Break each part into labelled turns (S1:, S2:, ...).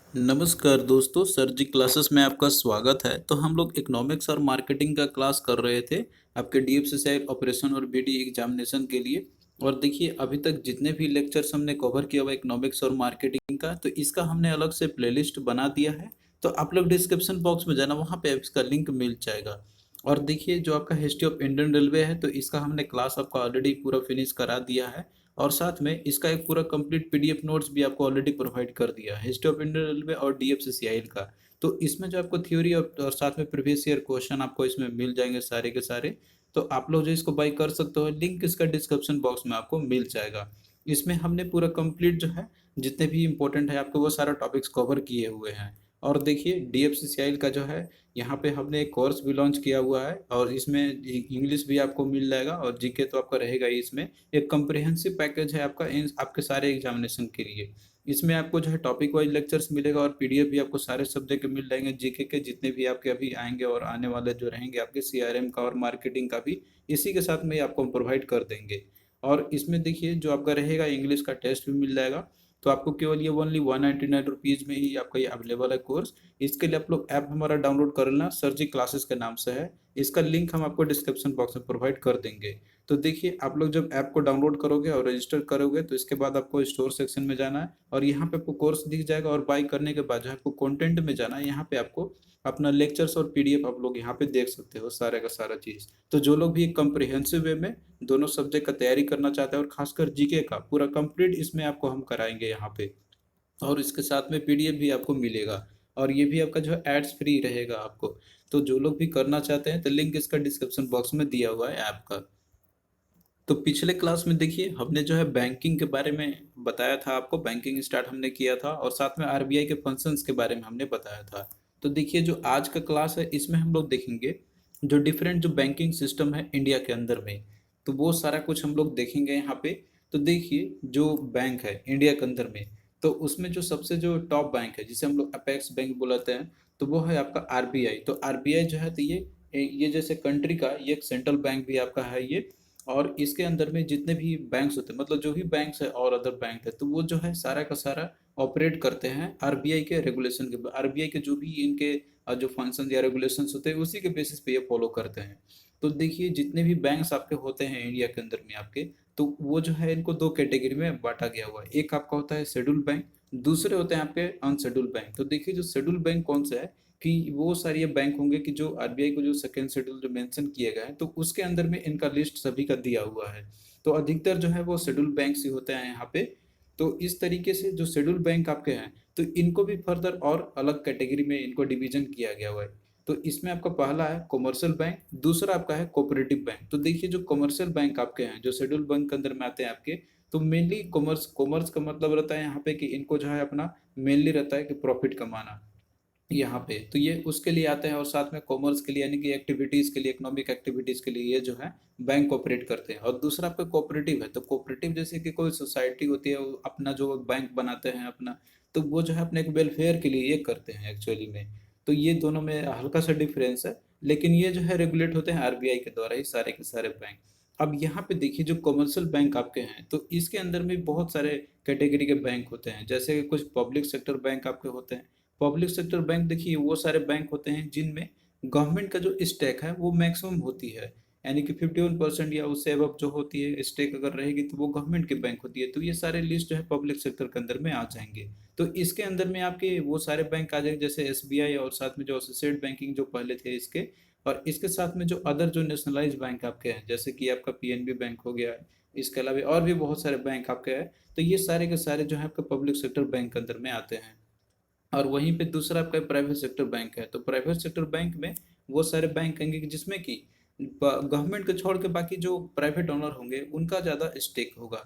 S1: नमस्कार दोस्तों, सर जी क्लासेस में आपका स्वागत है। तो हम लोग इकोनॉमिक्स और मार्केटिंग का क्लास कर रहे थे आपके डीएफसीसीआई ऑपरेशन और बीडी एग्जामिनेशन के लिए। और देखिए, अभी तक जितने भी लेक्चर्स हमने कवर किया हुआ इकोनॉमिक्स और मार्केटिंग का, तो इसका हमने अलग से प्लेलिस्ट बना दिया है। तो आप लोग डिस्क्रिप्शन बॉक्स में जाना, वहाँ पे इसका लिंक मिल जाएगा। और देखिए, जो आपका हिस्ट्री ऑफ इंडियन रेलवे है, तो इसका हमने क्लास आपका ऑलरेडी पूरा फिनिश करा दिया है। और साथ में इसका एक पूरा कंप्लीट पीडीएफ नोट्स भी आपको ऑलरेडी प्रोवाइड कर दिया है, हिस्ट्री ऑफ इंडियन रेलवे और डीएफसीसीआई का। तो इसमें जो आपको थ्योरी और साथ में प्रीवियस ईयर क्वेश्चन आपको इसमें मिल जाएंगे सारे के सारे। तो आप लोग जो इसको बाई कर सकते हो, लिंक इसका डिस्क्रिप्शन बॉक्स में आपको मिल जाएगा। इसमें हमने पूरा कंप्लीट जो है, जितने भी इंपॉर्टेंट है आपको वो सारा टॉपिक्स कवर किए हुए हैं। और देखिए, डीएफसीसीआई का जो है, यहाँ पे हमने एक कोर्स भी लॉन्च किया हुआ है, और इसमें इंग्लिश भी आपको मिल जाएगा और जीके तो आपका रहेगा ही इसमें। एक कम्प्रिहेंसिव पैकेज है आपका इन आपके सारे एग्जामिनेशन के लिए। इसमें आपको जो है टॉपिक वाइज लेक्चर्स मिलेगा, और पीडीएफ भी आपको सारे सब्जेक्ट के मिल जाएंगे, जीके के जितने भी आपके अभी आएंगे और आने वाले जो रहेंगे आपके सीआरएम का और मार्केटिंग का भी इसी के साथ में आपको प्रोवाइड कर देंगे। और इसमें देखिए, जो आपका रहेगा इंग्लिश का टेस्ट भी मिल जाएगा। तो आपको केवल ये ओनली 199 रुपीज़ में ही आपका ये अवेलेबल है कोर्स। इसके लिए आप लोग ऐप हमारा डाउनलोड कर लेना, सर जी क्लासेस के नाम से है। इसका लिंक हम आपको डिस्क्रिप्शन बॉक्स में प्रोवाइड कर देंगे। तो देखिए, आप लोग जब ऐप को डाउनलोड करोगे और रजिस्टर करोगे, तो इसके बाद आपको स्टोर सेक्शन में जाना है, और यहाँ पे आपको कोर्स दिख जाएगा। और बाई करने के बाद जो है आपको कंटेंट में जाना है, यहाँ पे आपको अपना लेक्चर्स और पीडीएफ आप लोग यहाँ पे देख सकते हो सारे का सारा चीज़। तो जो लोग भी एक कम्प्रिहेंसिव वे में दोनों सब्जेक्ट का तैयारी करना चाहते हैं, और खासकर जीके का पूरा कंप्लीट इसमें आपको हम कराएंगे यहाँ पे। और इसके साथ में पीडीएफ भी आपको मिलेगा, और ये भी आपका जो है एड्स फ्री रहेगा आपको। तो जो लोग भी करना चाहते हैं, तो लिंक इसका डिस्क्रिप्शन बॉक्स में दिया हुआ है ऐप का। तो पिछले क्लास में देखिए, हमने जो है बैंकिंग के बारे में बताया था आपको, बैंकिंग स्टार्ट हमने किया था, और साथ में आरबीआई के फंक्शंस के बारे में हमने बताया था। तो देखिए, जो आज का क्लास है, इसमें हम लोग देखेंगे जो डिफरेंट जो बैंकिंग सिस्टम है इंडिया के अंदर में। तो वो सारा कुछ हम लोग देखेंगे यहाँ पे। तो देखिए, जो बैंक है इंडिया के अंदर में, तो उसमें जो सबसे जो टॉप बैंक है, जिसे हम लोग अपेक्स बैंक बुलाते हैं, तो वो है आपका आरबीआई। तो आरबीआई जो है, तो ये जैसे कंट्री का ये एक सेंट्रल बैंक भी आपका है ये। और इसके अंदर में जितने भी बैंक्स होते हैं, मतलब जो भी बैंक्स है और अदर बैंक है, तो वो जो है सारा का सारा ऑपरेट करते हैं आरबीआई के रेगुलेशन के, आरबीआई के जो भी इनके जो फंक्शन या रेगुलेशंस होते हैं, उसी के बेसिस पे ये फॉलो करते हैं। तो देखिए, जितने भी बैंक्स आपके होते हैं इंडिया के अंदर में आपके, तो वो जो है इनको दो कैटेगरी में बांटा गया हुआ है। एक आपका होता है शेड्यूल बैंक, दूसरे होते हैं आपके अनशेड्यूल बैंक। तो देखिए, जो शेड्यूल बैंक कौन सा है, कि वो सारे ये बैंक होंगे कि जो आरबीआई को जो सेकंड शेड्यूल जो मेंशन किए गए हैं, तो उसके अंदर में इनका लिस्ट सभी का दिया हुआ है। तो अधिकतर जो है वो शेड्यूल बैंक ही होते हैं यहाँ पे। तो इस तरीके से जो शेड्यूल बैंक आपके हैं, तो इनको भी फर्दर और अलग कैटेगरी में इनको डिवीजन किया गया हुआ है। तो इसमें आपका पहला है कॉमर्शियल बैंक, दूसरा आपका है कोऑपरेटिव बैंक। तो देखिए, जो कॉमर्शियल बैंक आपके हैं, जो शेड्यूल बैंक के अंदर में आते हैं आपके, तो मेनली कॉमर्स कॉमर्स का मतलब रहता है यहाँ पे कि इनको जो है अपना मेनली रहता है कि प्रॉफिट कमाना यहाँ पे। तो ये उसके लिए आते हैं, और साथ में कॉमर्स के लिए यानी कि एक्टिविटीज़ के लिए, इकोनॉमिक एक्टिविटीज़ के लिए ये जो है बैंक ऑपरेट करते हैं। और दूसरा आपका कोऑपरेटिव है। तो कोऑपरेटिव जैसे कि कोई सोसाइटी होती है, वो अपना जो बैंक बनाते हैं अपना, तो वो जो है अपने एक वेलफेयर के लिए ये करते हैं एक्चुअली में। तो ये दोनों में हल्का सा डिफरेंस है, लेकिन ये जो है रेगुलेट होते हैं आरबीआई के द्वारा ही सारे के सारे बैंक। अब यहाँ पे देखिए, जो कमर्शियल बैंक आपके हैं, तो इसके अंदर में बहुत सारे कैटेगरी के बैंक होते हैं। जैसे कुछ पब्लिक सेक्टर बैंक आपके होते हैं। पब्लिक सेक्टर बैंक देखिए, वो सारे बैंक होते हैं जिनमें गवर्नमेंट का जो स्टेक है वो मैक्सिमम होती है, यानी कि 51% या उससे अब जो होती है स्टेक अगर रहेगी, तो वो गवर्नमेंट की बैंक होती है। तो ये सारे लिस्ट जो है पब्लिक सेक्टर के अंदर में आ जाएंगे। तो इसके अंदर में आपके वो सारे बैंक आ जाएंगे, जैसे एसबीआई, और साथ में जो एसोसिएट बैंकिंग जो पहले थे इसके। और इसके साथ में जो अदर जो नेशनलाइज बैंक आपके हैं, जैसे कि आपका पीएनबी बैंक हो गया, इसके अलावा और भी बहुत सारे बैंक आपके हैं। तो ये सारे के सारे जो है आपके पब्लिक सेक्टर बैंक के अंदर में आते हैं। और वहीं पे दूसरा आपका प्राइवेट सेक्टर बैंक है। तो प्राइवेट सेक्टर बैंक में वो सारे बैंक होंगे कि जिसमें कि गवर्नमेंट को छोड़ के बाकी जो प्राइवेट ओनर होंगे उनका ज़्यादा स्टेक होगा।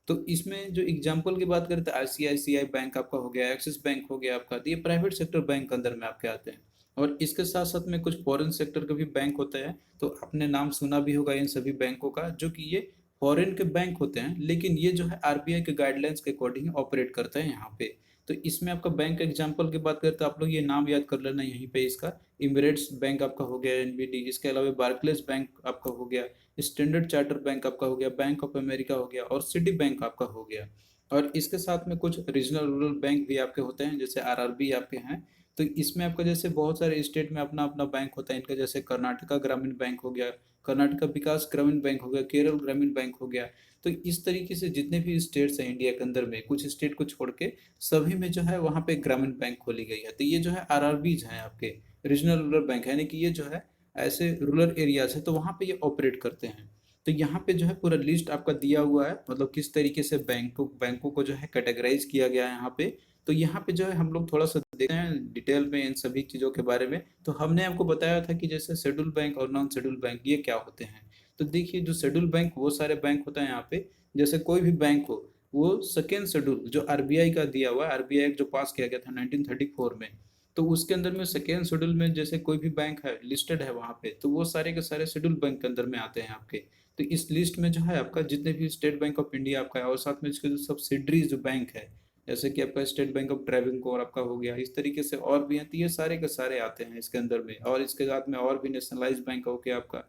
S1: तो इसमें जो एग्जांपल की बात करें, तो आईसीआईसीआई बैंक आपका हो गया, एक्सिस बैंक हो गया आपका, तो ये प्राइवेट सेक्टर बैंक के अंदर में आपके आते हैं। और इसके साथ साथ में कुछ फॉरेन सेक्टर के भी बैंक होते हैं। तो आपने नाम सुना भी होगा इन सभी बैंकों का, जो कि ये फॉरेन के बैंक होते हैं, लेकिन ये जो है आरबीआई के गाइडलाइंस के अकॉर्डिंग ऑपरेट करते हैं यहाँ पे। तो इसमें आपका बैंक एग्जांपल की बात करें, तो आप लोग ये नाम याद कर लेना यहीं पे इसका। इमिरेट्स बैंक आपका हो गया, एनबीडी, इसके अलावा बार्कलेज बैंक आपका हो गया, स्टैंडर्ड चार्टर बैंक आपका हो गया, बैंक ऑफ अमेरिका हो गया, और सिटी बैंक आपका हो गया। और इसके साथ में कुछ रीजनल रूरल बैंक भी आपके होते हैं, जैसे आरआरबी आपके हैं। तो इसमें आपका जैसे बहुत सारे स्टेट में अपना अपना बैंक होता है इनका, जैसे कर्नाटका ग्रामीण बैंक हो गया, कर्नाटका विकास ग्रामीण बैंक हो गया, केरल ग्रामीण बैंक हो गया। तो इस तरीके से जितने भी स्टेट्स हैं इंडिया के अंदर में, कुछ स्टेट को छोड़ के सभी में जो है वहाँ पे ग्रामीण बैंक खोली गई है। तो ये जो है आरआरबीज हैं आपके, रीजनल रूरल बैंक है, यानी कि ये जो है ऐसे रूरल एरियाज है तो वहाँ पे ये ऑपरेट करते हैं। तो यहाँ पे जो है पूरा लिस्ट आपका दिया हुआ है, मतलब किस तरीके से बैंकों को जो है कैटेगराइज किया गया है यहाँ पे। तो यहाँ पे जो है हम लोग थोड़ा सा देखते हैं डिटेल में इन सभी चीज़ों के बारे में। तो हमने आपको बताया था कि जैसे शेड्यूल बैंक और नॉन शेड्यूल बैंक ये क्या होते हैं। तो देखिए जो शेड्यूल बैंक वो सारे बैंक होता है यहाँ पे, जैसे कोई भी बैंक हो वो सेकेंड शेड्यूल जो आरबीआई का दिया हुआ है, आरबीआई जो पास किया गया था 1934 में, तो उसके अंदर में सेकेंड शेड्यूल में जैसे कोई भी बैंक है लिस्टेड है वहाँ पे, तो वो सारे के सारे शेड्यूल बैंक के अंदर में आते हैं आपके। तो इस लिस्ट में जो है आपका जितने भी स्टेट बैंक ऑफ इंडिया आपका है और साथ में इसके जो सब्सिडरीज जो बैंक है, जैसे कि आपका स्टेट बैंक ऑफ ट्रेवंकोर आपका हो गया, इस तरीके से और भी हैं, तो ये सारे के सारे आते हैं इसके अंदर में। और इसके साथ में और भी नेशनलाइज बैंक हो गया आपका,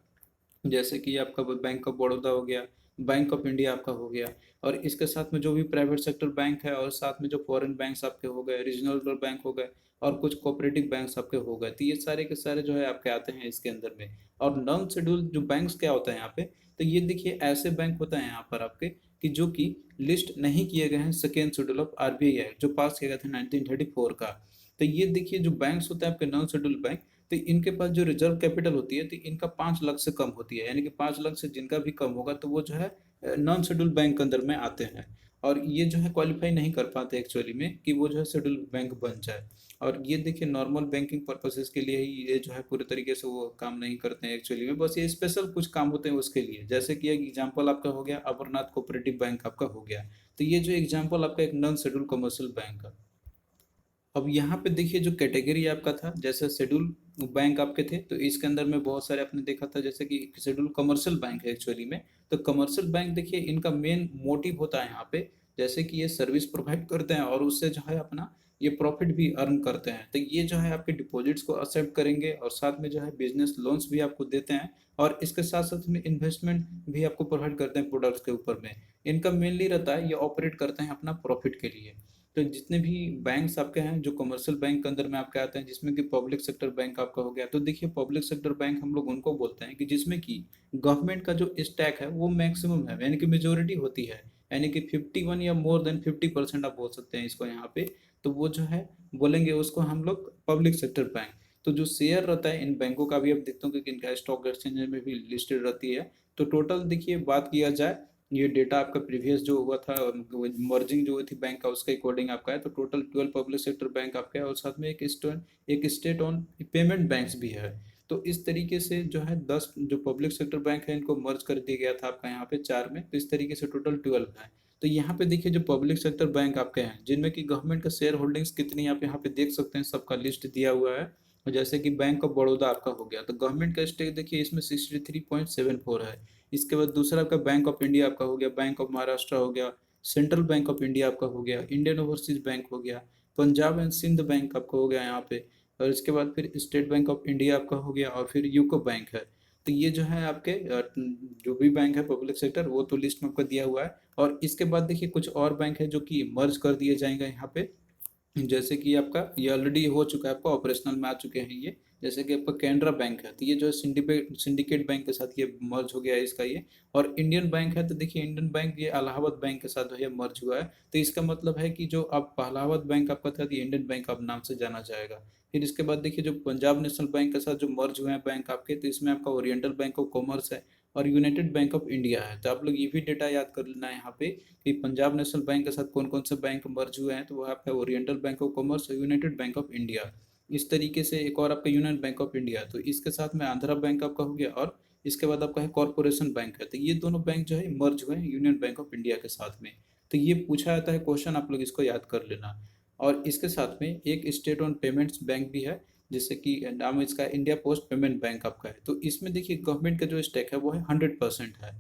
S1: जैसे कि आपका बैंक ऑफ बड़ौदा हो गया, बैंक ऑफ इंडिया आपका हो गया। और इसके साथ में जो भी प्राइवेट सेक्टर बैंक है और साथ में जो फॉरेन बैंक्स आपके हो गए, रीजनल बैंक हो गए और कुछ कोऑपरेटिव बैंक्स आपके हो गए, तो ये सारे के सारे जो है आपके आते हैं इसके अंदर में। और नॉन शेड्यूल जो बैंक्स क्या होता है यहाँ पे, तो ये देखिए ऐसे बैंक होता है यहाँ पर आपके कि जो कि लिस्ट नहीं किए गए हैं second schedule of RBI act जो पास किया गया था 1934 का। तो ये देखिए जो बैंक्स होते हैं आपके नॉन शेड्यूल बैंक, तो इनके पास जो रिजर्व कैपिटल होती है तो इनका 5 लाख से कम होती है, यानी कि 5 लाख से जिनका भी कम होगा तो वो जो है नॉन शेड्यूल बैंक के अंदर में आते हैं। और ये जो है क्वालिफाई नहीं कर पाते एक्चुअली में कि वो जो है शेड्यूल बैंक बन जाए। और ये देखिए नॉर्मल बैंकिंग पर्पसेस के लिए ही ये जो है पूरे तरीके से वो काम नहीं करते हैं एक्चुअली में, बस ये स्पेशल कुछ काम होते हैं उसके लिए। जैसे कि एक एग्जांपल आपका हो गया अमरनाथ कोऑपरेटिव बैंक आपका हो गया, तो ये जो एग्जांपल आपका एक नॉन शेड्यूल कमर्शियल बैंक का। अब यहाँ पे देखिए जो कैटेगरी आपका था, जैसे शेड्यूल बैंक आपके थे तो इसके अंदर में बहुत सारे आपने देखा था, जैसे कि शेड्यूल कमर्शियल बैंक है एक्चुअली में। तो कमर्शियल बैंक देखिए इनका मेन मोटिव होता है यहाँ पे, जैसे कि ये सर्विस प्रोवाइड करते हैं और उससे जो है अपना ये प्रॉफिट भी अर्न करते हैं। तो ये जो है आपके डिपॉजिट्स को एक्सेप्ट करेंगे और साथ में जो है बिजनेस लोन्स भी आपको देते हैं, और इसके साथ साथ में इन्वेस्टमेंट भी आपको प्रोवाइड करते हैं प्रोडक्ट्स के ऊपर में। इनका मेनली रहता है ये ऑपरेट करते हैं अपना प्रॉफिट के लिए। तो जितने भी बैंक्स आपके हैं जो कमर्शियल बैंक के अंदर में आपके आते हैं, जिसमें कि पब्लिक सेक्टर बैंक आपका हो गया, तो देखिए पब्लिक सेक्टर बैंक हम लोग उनको बोलते हैं कि जिसमें कि गवर्नमेंट का जो स्टैक है वो मैक्सिमम है, यानी कि मेजोरिटी होती है, यानी कि 51 या मोर देन 50% आप बोल सकते हैं इसको यहाँ पे। तो वो जो है बोलेंगे उसको हम लोग पब्लिक सेक्टर बैंक। तो जो शेयर रहता है इन बैंकों का भी आप देखते हो कि इनका स्टॉक एक्सचेंज में भी लिस्टेड रहती है। तो टोटल देखिए बात किया जाए, ये डेटा आपका प्रीवियस जो हुआ था मर्जिंग जो हुई थी बैंक का उसके अकॉर्डिंग आपका है, तो टोटल 12 पब्लिक सेक्टर बैंक आपका है और साथ में एक स्टेट ऑन पेमेंट बैंक्स भी है। तो इस तरीके से जो है 10 जो पब्लिक सेक्टर बैंक है इनको मर्ज कर दिया गया था आपका यहाँ पे 4 में, तो इस तरीके से टोटल 12 है। तो यहाँ पे देखिए जो पब्लिक सेक्टर बैंक आपके हैं जिनमें कि गवर्नमेंट का शेयर होल्डिंग्स कितनी आप यहाँ पे देख सकते हैं, सबका लिस्ट दिया हुआ है। और जैसे कि बैंक ऑफ बड़ौदा आपका हो गया, तो गवर्नमेंट का स्टेक देखिए इसमें 63.74 है। इसके बाद दूसरा आपका बैंक ऑफ इंडिया आपका हो गया, बैंक ऑफ महाराष्ट्र हो गया, सेंट्रल बैंक ऑफ इंडिया आपका हो गया, इंडियन ओवरसीज बैंक हो गया, पंजाब एंड सिंध बैंक आपका हो गया यहाँ पे। और इसके बाद फिर स्टेट बैंक ऑफ इंडिया आपका हो गया और फिर यूको बैंक है। तो ये जो है आपके जो भी बैंक है पब्लिक सेक्टर वो तो लिस्ट में आपका दिया हुआ है। और इसके बाद देखिए कुछ और बैंक है जो कि मर्ज कर दिए जाएंगे यहाँ पे, जैसे कि आपका ये ऑलरेडी हो चुका है, आपका ऑपरेशनल में आ चुके हैं ये। जैसे कि आपका कैनरा बैंक है तो ये जो है सिंडिकेट बैंक के साथ ये मर्ज हो गया है इसका ये। और इंडियन बैंक है तो देखिए इंडियन बैंक ये इलाहाबाद बैंक के साथ जो है मर्ज हुआ है। तो इसका मतलब है कि जो अब इलाहाबाद बैंक आपका था तो ये इंडियन बैंक अब नाम से जाना जाएगा। फिर इसके बाद देखिए जो पंजाब नेशनल बैंक के साथ जो मर्ज हुए हैं बैंक आपके, तो इसमें आपका ओरिएंटल बैंक ऑफ कॉमर्स है और यूनाइटेड बैंक ऑफ इंडिया है। तो आप लोग ये भी डेटा याद कर लेना है यहाँ पे कि पंजाब नेशनल बैंक के साथ कौन कौन से बैंक मर्ज हुए हैं, तो वो आपका ओरिएंटल बैंक ऑफ कॉमर्स और यूनाइटेड बैंक ऑफ इंडिया। इस तरीके से एक और आपका यूनियन बैंक ऑफ इंडिया, तो इसके साथ में आंध्रा बैंक आपका हो गया। और इसके बाद आपका है कॉर्पोरेशन बैंक है, तो ये दोनों बैंक जो है मर्ज हुए हैं यूनियन बैंक ऑफ इंडिया के साथ में। तो ये पूछा जाता है क्वेश्चन, आप लोग इसको याद कर लेना। और इसके साथ में एक स्टेट ऑन पेमेंट्स बैंक भी है, जैसे कि नाम इसका इंडिया पोस्ट पेमेंट बैंक आपका है। तो इसमें देखिए गवर्नमेंट का जो स्टेक है वो है 100% है।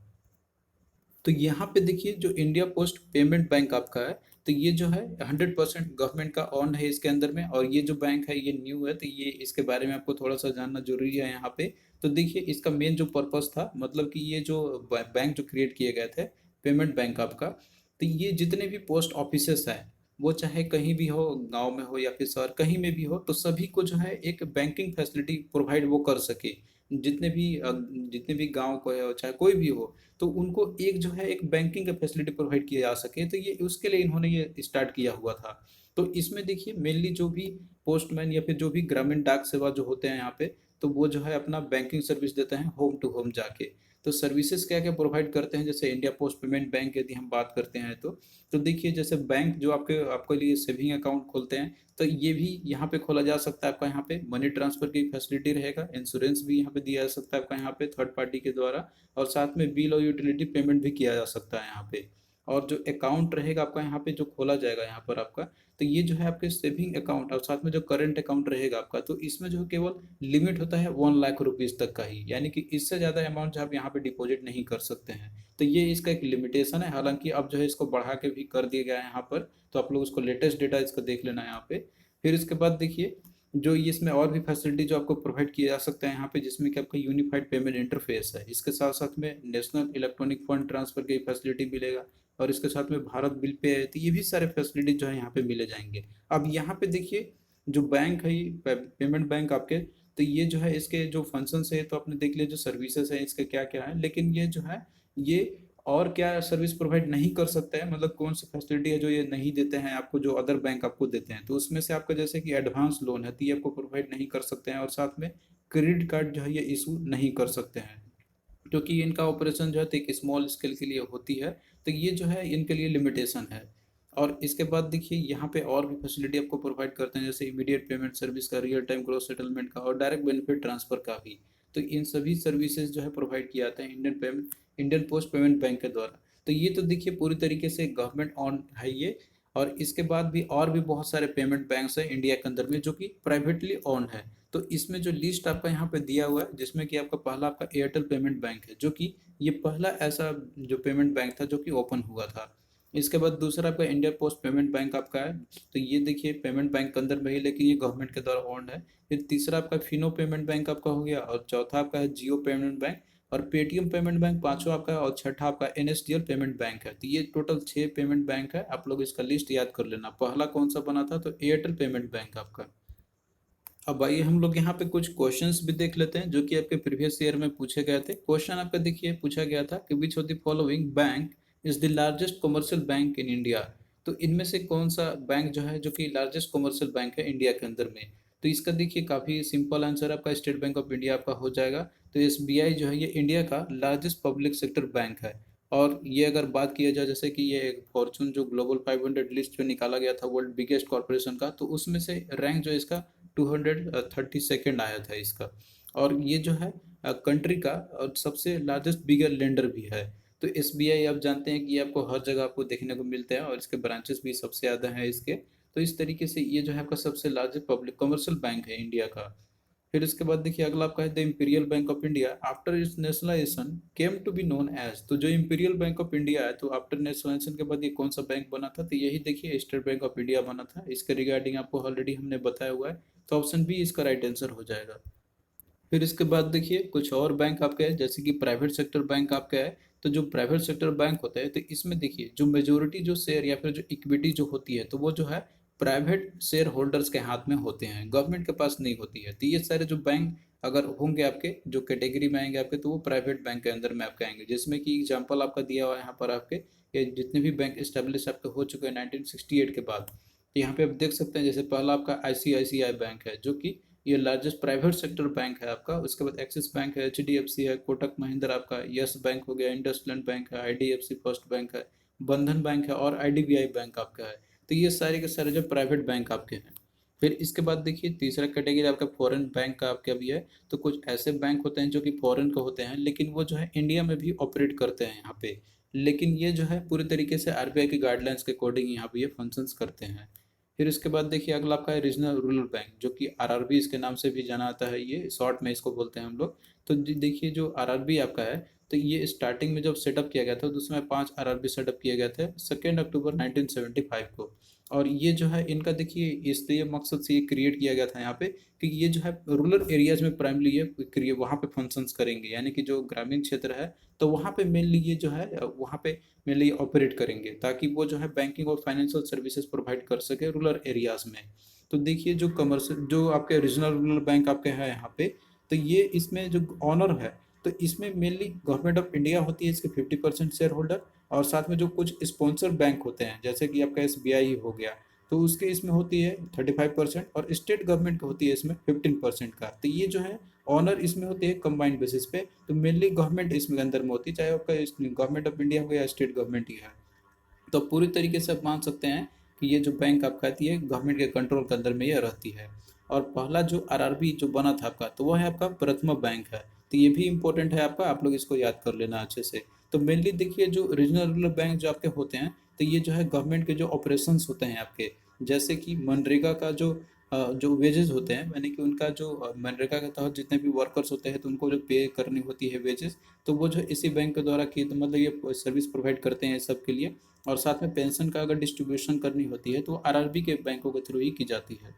S1: तो यहाँ पे देखिए जो इंडिया पोस्ट पेमेंट बैंक आपका है, तो ये जो है 100% गवर्नमेंट का ऑन है इसके अंदर में। और ये जो बैंक है ये न्यू है, तो ये इसके बारे में आपको थोड़ा सा जानना जरूरी है यहाँ पे। तो देखिए इसका मेन जो पर्पस था, मतलब कि ये जो बैंक जो क्रिएट किए गए थे पेमेंट बैंक आपका, तो ये जितने भी पोस्ट ऑफिसेस हैं, वो चाहे कहीं भी हो, गांव में हो या फिर शहर, कहीं में भी हो, तो सभी को जो है एक बैंकिंग फैसिलिटी प्रोवाइड वो कर सके। जितने भी गांव को है, चाहे कोई भी हो, तो उनको एक जो है एक बैंकिंग का फैसिलिटी प्रोवाइड किया जा सके। तो ये उसके लिए इन्होंने ये स्टार्ट किया हुआ था। तो इसमें देखिए मेनली जो भी पोस्टमैन या फिर जो भी ग्रामीण डाक सेवा जो होते हैं यहाँ पे, तो वो जो है अपना बैंकिंग सर्विस देते हैं होम टू होम जाके। तो सर्विसेज क्या क्या प्रोवाइड करते हैं, जैसे इंडिया पोस्ट पेमेंट बैंक यदि हम बात करते हैं तो देखिए जैसे बैंक जो आपके लिए सेविंग अकाउंट खोलते हैं, तो ये भी यहाँ पे खोला जा सकता है। आपका यहाँ पे मनी ट्रांसफर की फैसिलिटी रहेगा, इंश्योरेंस भी यहाँ पे दिया जा सकता है आपका यहाँ पे थर्ड पार्टी के द्वारा, और साथ में बिल और यूटिलिटी पेमेंट भी किया जा सकता है यहाँ पे। और जो अकाउंट रहेगा आपका यहाँ पे जो खोला जाएगा यहाँ पर आपका, तो ये जो है आपके सेविंग अकाउंट और साथ में जो करंट अकाउंट रहेगा आपका, तो इसमें जो केवल लिमिट होता है 1 लाख रुपीज तक का ही, यानी कि इससे ज़्यादा अमाउंट जो आप यहाँ पे डिपॉजिट नहीं कर सकते हैं। तो ये इसका एक लिमिटेशन है। हालांकि अब जो है इसको बढ़ा के भी कर दिया गया है यहाँ पर, तो आप लोग उसको लेटेस्ट डेटा इसका देख लेना है यहाँ पे। फिर इसके बाद देखिए जो ये इसमें और भी फैसिलिटी जो आपको प्रोवाइड किया जा सकता है यहाँ पे, जिसमें कि आपका यूनिफाइड पेमेंट इंटरफेस है, इसके साथ साथ में नेशनल इलेक्ट्रॉनिक फंड ट्रांसफर की फैसिलिटी मिलेगा, और इसके साथ में भारत बिल पे है। तो ये भी सारे फैसिलिटी जो है यहाँ पे मिले जाएंगे। अब यहाँ पे देखिए जो बैंक है, ये पेमेंट बैंक आपके, तो ये जो है इसके जो फंक्शंस है तो आपने देख लिया, जो सर्विसेज है इसके क्या क्या है, लेकिन ये जो है ये और क्या सर्विस प्रोवाइड नहीं कर सकता है, मतलब कौन सी फैसिलिटी है जो ये नहीं देते हैं आपको, जो अदर बैंक आपको देते हैं। तो उसमें से आपका जैसे कि एडवांस लोन है, तो ये आपको प्रोवाइड नहीं कर सकते हैं, और साथ में क्रेडिट कार्ड जो है ये इशू नहीं कर सकते हैं, क्योंकि इनका ऑपरेशन जो है तो एक स्मॉल स्केल के लिए होती है। तो ये जो है इनके लिए लिमिटेशन है। और इसके बाद देखिए यहाँ पे और भी फैसिलिटी आपको प्रोवाइड करते हैं, जैसे इमीडिएट पेमेंट सर्विस का, रियल टाइम ग्रोस सेटलमेंट का, और डायरेक्ट बेनिफिट ट्रांसफर का भी। तो इन सभी सर्विसेज जो है प्रोवाइड किया जाता है इंडियन पोस्ट पेमेंट बैंक के द्वारा। तो ये तो देखिए पूरी तरीके से गवर्नमेंट ऑन है ये। और इसके बाद भी और भी बहुत सारे पेमेंट बैंक्स हैं इंडिया के अंदर में जो कि प्राइवेटली ऑन है। तो इसमें जो लिस्ट आपका यहाँ पे दिया हुआ है, जिसमें कि आपका पहला आपका एयरटेल पेमेंट बैंक है, जो कि ये पहला ऐसा जो पेमेंट बैंक था जो कि ओपन हुआ था। इसके बाद दूसरा आपका इंडिया पोस्ट पेमेंट बैंक आपका है, तो ये देखिए पेमेंट बैंक के अंदर में ही, लेकिन ये गवर्नमेंट के द्वारा ओन्ड है। फिर तीसरा आपका फिनो पेमेंट बैंक आपका हो गया, और चौथा आपका है जियो पेमेंट बैंक, और पेटीएम पेमेंट बैंक पांचवा आपका है, और छठा आपका एनएसडीएल पेमेंट बैंक है। तो ये टोटल 6 पेमेंट बैंक है। आप लोग इसका लिस्ट याद कर लेना। पहला कौन सा बना था, तो एयरटेल पेमेंट बैंक आपका। अब आइए हम लोग यहाँ पे कुछ क्वेश्चंस भी देख लेते हैं जो कि आपके प्रीवियस ईयर में पूछे गए थे। क्वेश्चन आपका देखिए पूछा गया था कि which of the following bank is the largest commercial bank in India. तो इनमें से कौन सा बैंक जो है जो कि लार्जेस्ट कमर्शियल बैंक है इंडिया के अंदर में। तो इसका देखिए काफ़ी सिंपल आंसर आपका स्टेट बैंक ऑफ इंडिया आपका हो जाएगा। तो एसबीआई जो है ये इंडिया का लार्जेस्ट पब्लिक सेक्टर बैंक है। और ये अगर बात किया जाए जैसे कि ये फॉर्चून जो ग्लोबल 500 लिस्ट जो निकाला गया था वर्ल्ड बिगेस्ट कॉर्पोरेशन का, तो उसमें से रैंक जो इसका 232 आया था इसका। और ये जो है कंट्री का और सबसे लार्जेस्ट बिगर लेंडर भी है। तो एसबीआई आप जानते हैं कि ये आपको हर जगह आपको देखने को मिलता है, और इसके ब्रांचेस भी सबसे ज़्यादा हैं इसके। तो इस तरीके से ये जो है आपका सबसे लार्जेस्ट पब्लिक कमर्शियल बैंक है इंडिया का। फिर इसके बाद देखिए अगला आपका है the imperial bank of India after its nationalisation came to be known as. तो जो इंपीरियल बैंक ऑफ इंडिया है, तो आफ्टर नेशनलाइजेशन के बाद ये कौन सा बैंक बना था, तो यही देखिए स्टेट बैंक ऑफ इंडिया बना था। इसके रिगार्डिंग आपको ऑलरेडी हमने बताया हुआ है। तो ऑप्शन बी इसका राइट आंसर हो जाएगा। फिर इसके बाद देखिए कुछ और बैंक आपके हैं, जैसे कि प्राइवेट सेक्टर बैंक आपका है। तो जो प्राइवेट सेक्टर बैंक होता है, तो इसमें देखिए जो मेजोरिटी जो शेयर या फिर जो इक्विटी जो होती है, तो वो जो है प्राइवेट शेयर होल्डर्स के हाथ में होते हैं, गवर्नमेंट के पास नहीं होती है। तो ये सारे जो बैंक अगर होंगे आपके जो कैटेगरी में आएंगे आपके, तो वो प्राइवेट बैंक के अंदर में आपके आएंगे, जिसमें कि एग्जाम्पल आपका दिया हुआ है यहाँ पर आपके, ये जितने भी बैंक इस्टेब्लिश आपके हो चुके हैं 1968 के बाद। तो यहाँ पे आप देख सकते हैं, जैसे पहला आपका आईसीआईसीआई बैंक है जो कि ये लार्जेस्ट प्राइवेट सेक्टर बैंक है आपका। उसके बाद एक्सिस बैंक है, एचडीएफसी है, कोटक महिंद्रा आपका, यस बैंक हो गया, इंडसलैंड बैंक है, आईडीएफसी फर्स्ट बैंक है, बंधन बैंक है, और आईडीबीआई बैंक आपका है। तो ये सारे के सारे जो प्राइवेट बैंक आपके हैं। फिर इसके बाद देखिए तीसरा कैटेगरी आपका फॉरेन बैंक का आपका भी है। तो कुछ ऐसे बैंक होते हैं जो कि फॉरेन के होते हैं, लेकिन वो जो है इंडिया में भी ऑपरेट करते हैं यहाँ पे, लेकिन ये जो है पूरे तरीके से आरबीआई की गाइडलाइंस के अकॉर्डिंग यहाँ पे ये फंक्शंस करते हैं। फिर इसके बाद देखिए अगला आपका है रीजनल रूरल बैंक, जो कि आरआरबी इसके नाम से भी जाना जाता है, ये शॉर्ट में इसको बोलते हैं हम लोग। तो देखिए जो आरआरबी आपका है, तो ये स्टार्टिंग में जब सेटअप किया गया था, तो उसमें 5 आरआरबी सेटअप किए गए थे 2 अक्टूबर 1975 को। और ये जो है इनका देखिए इसलिए मकसद से ये क्रिएट किया गया था यहाँ पे कि ये जो है रूरल एरियाज में प्राइमली ये वहाँ पे फंक्शंस करेंगे, यानी कि जो ग्रामीण क्षेत्र है तो वहाँ पे मेनली ये जो है वहाँ पे मेनली ऑपरेट करेंगे, ताकि वो जो है बैंकिंग और फाइनेंशियल सर्विसेज प्रोवाइड कर सके रूरल एरियाज में। तो देखिए जो कमर्शियल जो आपके रीजनल रूरल बैंक आपके हैं यहाँ पे, तो ये इसमें जो ऑनर है तो इसमें मेनली गवर्नमेंट ऑफ इंडिया होती है इसके 50% शेयर होल्डर, और साथ में जो कुछ स्पॉन्सर बैंक होते हैं जैसे कि आपका SBI हो गया तो उसके इसमें होती है 35%, और स्टेट गवर्नमेंट की होती है इसमें 15% का। तो ये जो है ऑनर इसमें होते हैं कंबाइंड बेसिस पे, तो मेनली गवर्नमेंट इसमें अंदर में होती है, चाहे आपका गवर्नमेंट ऑफ इंडिया हो या स्टेट गवर्नमेंट ही है। तो पूरी तरीके से आप मान सकते हैं कि ये जो बैंक आपका आती है गवर्नमेंट के कंट्रोल के अंदर में ये रहती है। और पहला जो RRB जो बना था आपका तो वह है आपका प्रथमा बैंक है। तो ये भी इंपॉर्टेंट है आपका, आप लोग इसको याद कर लेना अच्छे से। तो मेनली देखिए जो रीजनल रूरल बैंक जो आपके होते हैं तो ये जो है गवर्नमेंट के जो ऑपरेशंस होते हैं आपके, जैसे कि मनरेगा का जो वेजेस होते हैं, यानी कि उनका जो मनरेगा के तहत जितने भी वर्कर्स होते हैं तो उनको जो पे करनी होती है वेजेस, तो वो जो इसी बैंक के द्वारा की, तो मतलब ये सर्विस प्रोवाइड करते हैं सबके लिए। और साथ में पेंशन का अगर डिस्ट्रीब्यूशन करनी होती है तो RRB के बैंकों के थ्रू ही की जाती है।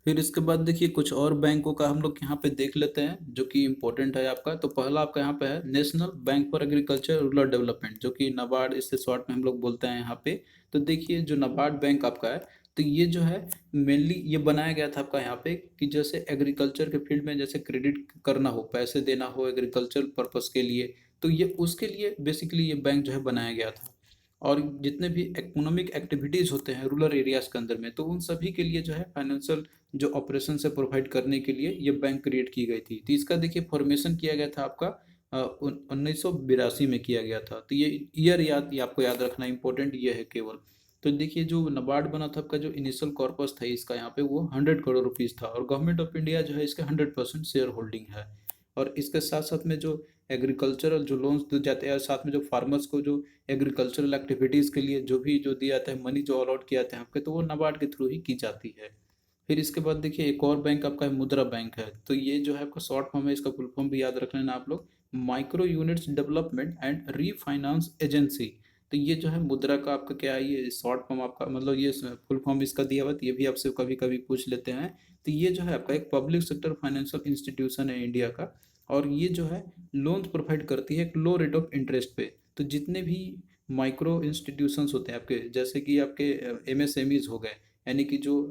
S1: फिर इसके बाद देखिए कुछ और बैंकों का हम लोग यहाँ पे देख लेते हैं जो कि इम्पोर्टेंट है आपका। तो पहला आपका यहाँ पे है national bank for agriculture rural development, जो कि नाबार्ड इससे शॉर्ट में हम लोग बोलते हैं यहाँ पे। तो देखिए जो नाबार्ड बैंक आपका है तो ये जो है मेनली ये बनाया गया था आपका यहाँ पे कि जैसे एग्रीकल्चर के फील्ड में जैसे क्रेडिट करना हो, पैसे देना हो एग्रीकल्चर पर्पस के लिए, तो ये उसके लिए बेसिकली ये बैंक जो है बनाया गया था। और जितने भी इकोनॉमिक एक्टिविटीज़ होते हैं रूरल एरियाज़ के अंदर में तो उन सभी के लिए जो है फाइनेंशियल जो ऑपरेशन से प्रोवाइड करने के लिए ये बैंक क्रिएट की गई थी। तो इसका देखिए फॉर्मेशन किया गया था आपका 1982 में किया गया था। तो ये ईयर याद ये आपको याद रखना इंपॉर्टेंट ये है केवल। तो देखिए जो नबार्ड बना था आपका जो इनिशियल कॉर्पस था इसका यहाँ पे वो 100 करोड़ रुपीज़ था, और गवर्नमेंट ऑफ इंडिया जो है इसके 100% शेयर होल्डिंग है। और इसके साथ साथ में जो एग्रीकल्चरल जो लोन्स दिए जाते हैं, साथ में जो फार्मर्स को जो एग्रीकल्चरल एक्टिविटीज़ के लिए जो भी जो दिया जाता है मनी जो अलॉट किया जाता है आपके, तो वो नाबार्ड के थ्रू ही की जाती है। फिर इसके बाद देखिए एक और बैंक आपका है मुद्रा बैंक है। तो ये जो है आपका शॉर्ट फॉर्म है, इसका फुल फॉर्म भी याद रख लेना आप लोग, micro units development and refinance agency. तो ये जो है मुद्रा का आपका क्या है, ये शॉर्ट फॉर्म आपका मतलब ये फुल फॉर्म इसका दिया हुआ है, तो ये भी आपसे कभी कभी पूछ लेते हैं। तो ये जो है आपका एक पब्लिक सेक्टर फाइनेंशियल इंस्टीट्यूशन है इंडिया का, और ये जो है लोन प्रोवाइड करती है एक लो रेट ऑफ इंटरेस्ट पे। तो जितने भी माइक्रो इंस्टीट्यूशंस होते हैं आपके, जैसे कि आपके MSMEs हो गए, यानी कि जो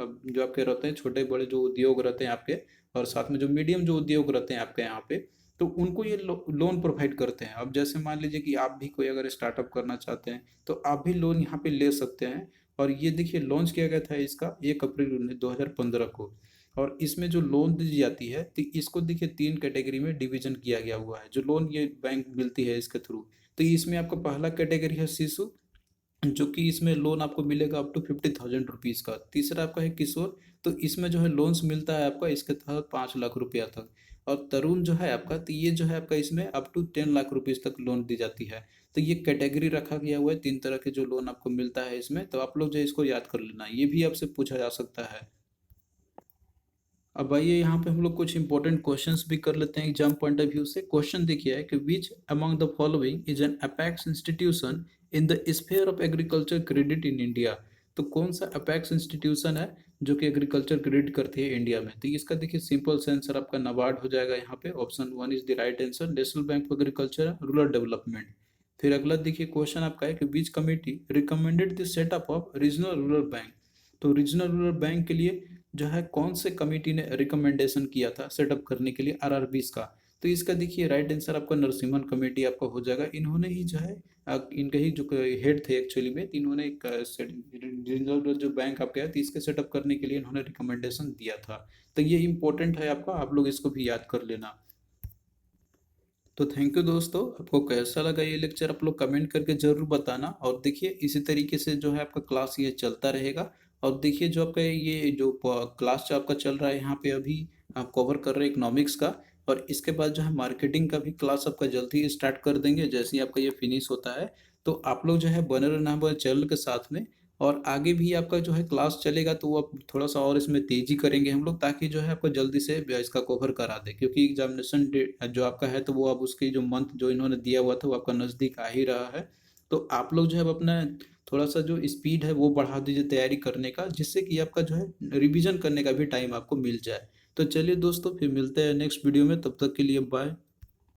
S1: आपके रहते हैं छोटे बड़े जो उद्योग रहते हैं आपके, और साथ में जो मीडियम जो उद्योग रहते हैं आपके यहाँ पे, तो उनको ये लोन प्रोवाइड करते हैं। अब जैसे मान लीजिए कि आप भी कोई अगर स्टार्टअप करना चाहते हैं तो आप भी लोन यहाँ पे ले सकते हैं। और ये देखिए लॉन्च किया गया था इसका 1 अप्रैल 2015 को। और इसमें जो लोन दी जाती है तो इसको देखिए 3 कैटेगरी में डिवीजन किया गया हुआ है जो लोन ये बैंक मिलती है इसके थ्रू। तो इसमें आपका पहला कैटेगरी है शिशु, जो कि इसमें लोन आपको मिलेगा अप टू 50,000 रुपीज़ का। तीसरा आपका है किशोर, तो इसमें जो है लोन्स मिलता है आपका इसके तहत 5 लाख रुपया तक। और तरुण जो है आपका तो ये जो है आपका इसमें अप टू 10 लाख रुपीज़ तक लोन दी जाती है। तो ये कैटेगरी रखा गया हुआ है, 3 तरह के जो लोन आपको मिलता है इसमें, तो आप लोग जो है इसको याद कर लेना, ये भी आपसे पूछा जा सकता है। अब आइए यहाँ पे हम लोग कुछ इंपॉर्टेंट क्वेश्चंस भी कर लेते हैं एग्जाम पॉइंट ऑफ व्यू से। क्वेश्चन देखिए है कि which among the following is an apex institution in the sphere of agriculture credit in India. तो कौन सा अपेक्स इंस्टीट्यूशन है जो कि एग्रीकल्चर क्रेडिट करती है इंडिया में। तो इसका देखिए सिंपल से आंसर आपका नाबार्ड हो जाएगा यहाँ पे, option 1 is the right answer, national bank for agriculture rural development. फिर अगला देखिए क्वेश्चन आपका है कि विच committee recommended the setup of regional rural bank. तो रीजनल रूरल बैंक के लिए जो है कौन से कमेटी ने रिकमेंडेशन किया था सेटअप करने के लिए RRBs का। तो इसका देखिए राइट आंसर आपका नरसिम्हन कमेटी आपका हो जाएगा। इन्होंने ही जो है इनके ही जो हेड थे एक्चुअली में, तो इन्होंने एक रीजनल जो बैंक आपके है तो इसके सेटअप करने के लिए इन्होंने रिकमेंडेशन दिया था। तो ये इंपॉर्टेंट है आपका, आप लोग इसको भी याद कर लेना। तो थैंक यू दोस्तों, आपको कैसा लगा ये लेक्चर आप लोग कमेंट करके जरूर बताना। और देखिए इसी तरीके से जो है आपका क्लास ये चलता रहेगा। और देखिए जो आपका ये जो क्लास जो आपका चल रहा है यहाँ पे अभी आप कवर कर रहे हैं इकोनॉमिक्स का, और इसके बाद जो है मार्केटिंग का भी क्लास आपका जल्दी ही स्टार्ट कर देंगे जैसे ही आपका ये फिनिश होता है। तो आप लोग जो है बने रहना हमारे चैनल के साथ में, और आगे भी आपका जो है क्लास चलेगा तो वो अब थोड़ा सा और इसमें तेजी करेंगे हम लोग, ताकि जो है आपको जल्दी से इसका कवर करा दे, क्योंकि एग्जामिनेशन डेट जो आपका है तो वो अब उसकी जो मंथ जो इन्होंने दिया हुआ था वो आपका नज़दीक आ ही रहा है। तो आप लोग जो है अब अपना थोड़ा सा जो स्पीड है वो बढ़ा दीजिए तैयारी करने का, जिससे कि आपका जो है रिवीजन करने का भी टाइम आपको मिल जाए। तो चलिए दोस्तों, फिर मिलते हैं नेक्स्ट वीडियो में, तब तक के लिए बाय।